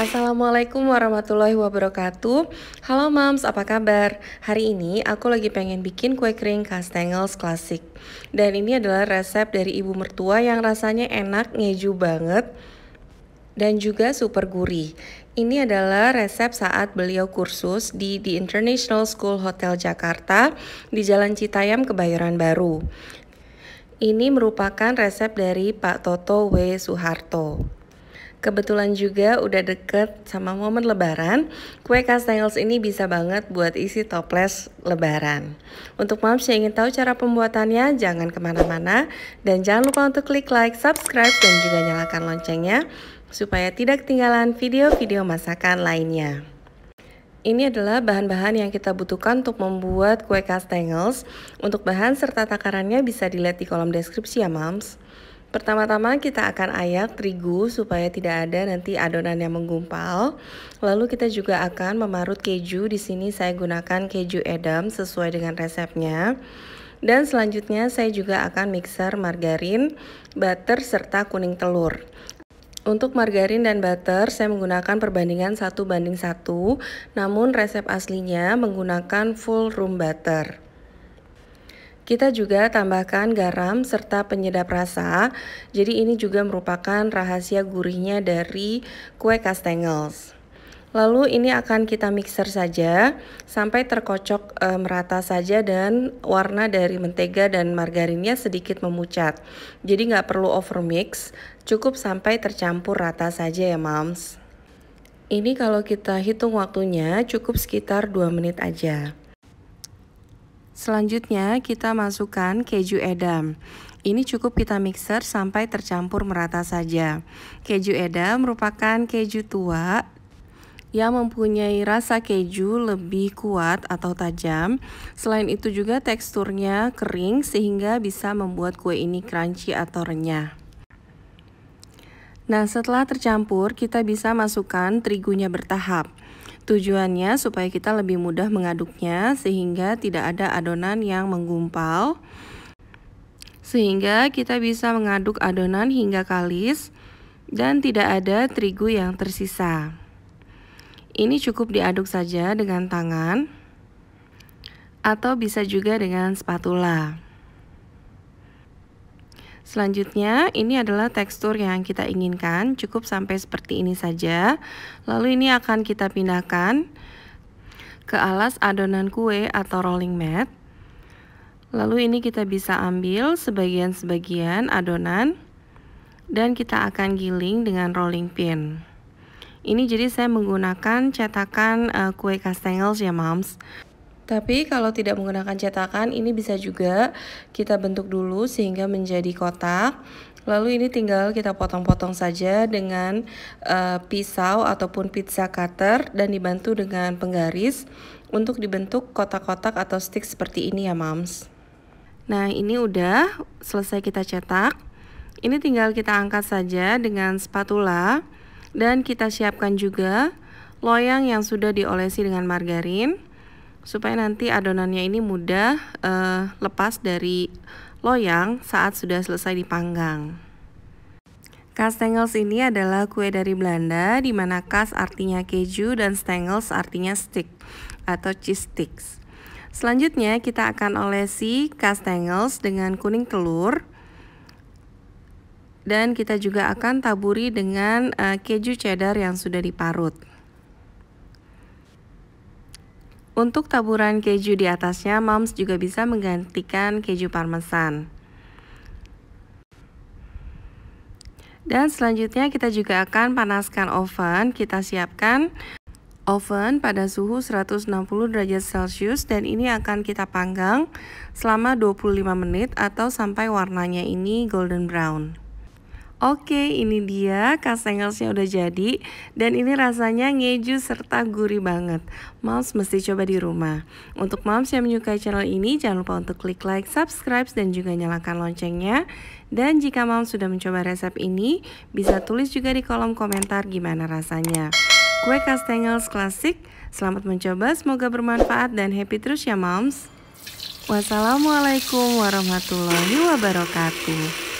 Assalamualaikum warahmatullahi wabarakatuh. Halo Moms, apa kabar? Hari ini aku lagi pengen bikin kue kering Castanigels klasik. Dan ini adalah resep dari ibu mertua yang rasanya enak, ngeju banget dan juga super gurih. Ini adalah resep saat beliau kursus di The International School Hotel Jakarta di Jalan Citayam, Kebayoran Baru. Ini merupakan resep dari Pak Toto W. Suharto. Kebetulan juga udah deket sama momen lebaran, kue Castanigels ini bisa banget buat isi toples lebaran. Untuk moms yang ingin tahu cara pembuatannya, jangan kemana-mana. Dan jangan lupa untuk klik like, subscribe, dan juga nyalakan loncengnya, supaya tidak ketinggalan video-video masakan lainnya. Ini adalah bahan-bahan yang kita butuhkan untuk membuat kue Castanigels. Untuk bahan serta takarannya bisa dilihat di kolom deskripsi ya moms. Pertama-tama kita akan ayak terigu supaya tidak ada nanti adonan yang menggumpal. Lalu kita juga akan memarut keju. Di sini saya gunakan keju Edam sesuai dengan resepnya. Dan selanjutnya saya juga akan mixer margarin, butter serta kuning telur. Untuk margarin dan butter saya menggunakan perbandingan 1:1, namun resep aslinya menggunakan full room butter. Kita juga tambahkan garam serta penyedap rasa. Jadi ini juga merupakan rahasia gurihnya dari kue Castanigels. Lalu ini akan kita mixer saja sampai terkocok merata saja dan warna dari mentega dan margarinnya sedikit memucat. Jadi nggak perlu overmix, cukup sampai tercampur rata saja ya moms. Ini kalau kita hitung waktunya cukup sekitar 2 menit aja. Selanjutnya kita masukkan keju Edam. Ini cukup kita mixer sampai tercampur merata saja. Keju Edam merupakan keju tua yang mempunyai rasa keju lebih kuat atau tajam. Selain itu juga teksturnya kering sehingga bisa membuat kue ini crunchy atau renyah. Nah, setelah tercampur kita bisa masukkan terigunya bertahap. Tujuannya supaya kita lebih mudah mengaduknya sehingga tidak ada adonan yang menggumpal. Sehingga kita bisa mengaduk adonan hingga kalis dan tidak ada terigu yang tersisa. Ini cukup diaduk saja dengan tangan atau bisa juga dengan spatula. Selanjutnya ini adalah tekstur yang kita inginkan, cukup sampai seperti ini saja. Lalu ini akan kita pindahkan ke alas adonan kue atau rolling mat. Lalu ini kita bisa ambil sebagian-sebagian adonan dan kita akan giling dengan rolling pin. Ini jadi saya menggunakan cetakan kue Castanigels ya moms. Tapi kalau tidak menggunakan cetakan, ini bisa juga kita bentuk dulu sehingga menjadi kotak. Lalu ini tinggal kita potong-potong saja dengan pisau ataupun pizza cutter dan dibantu dengan penggaris untuk dibentuk kotak-kotak atau stick seperti ini ya moms. Nah, ini udah selesai kita cetak. Ini tinggal kita angkat saja dengan spatula dan kita siapkan juga loyang yang sudah diolesi dengan margarin, supaya nanti adonannya ini mudah lepas dari loyang saat sudah selesai dipanggang. Castanigels ini adalah kue dari Belanda, di mana kas artinya keju dan stengels artinya stick atau cheese sticks. Selanjutnya kita akan olesi Castanigels dengan kuning telur. Dan kita juga akan taburi dengan keju cheddar yang sudah diparut. Untuk taburan keju di atasnya, moms juga bisa menggantikan keju parmesan. Dan selanjutnya kita juga akan panaskan oven. Kita siapkan oven pada suhu 160 derajat Celcius dan ini akan kita panggang selama 25 menit atau sampai warnanya ini golden brown. Oke, ini dia Castanigelsnya udah jadi dan ini rasanya ngeju serta gurih banget. Moms mesti coba di rumah. Untuk moms yang menyukai channel ini, jangan lupa untuk klik like, subscribe, dan juga nyalakan loncengnya. Dan jika moms sudah mencoba resep ini, bisa tulis juga di kolom komentar gimana rasanya. Kue Castanigels klasik, selamat mencoba, semoga bermanfaat dan happy terus ya moms. Wassalamualaikum warahmatullahi wabarakatuh.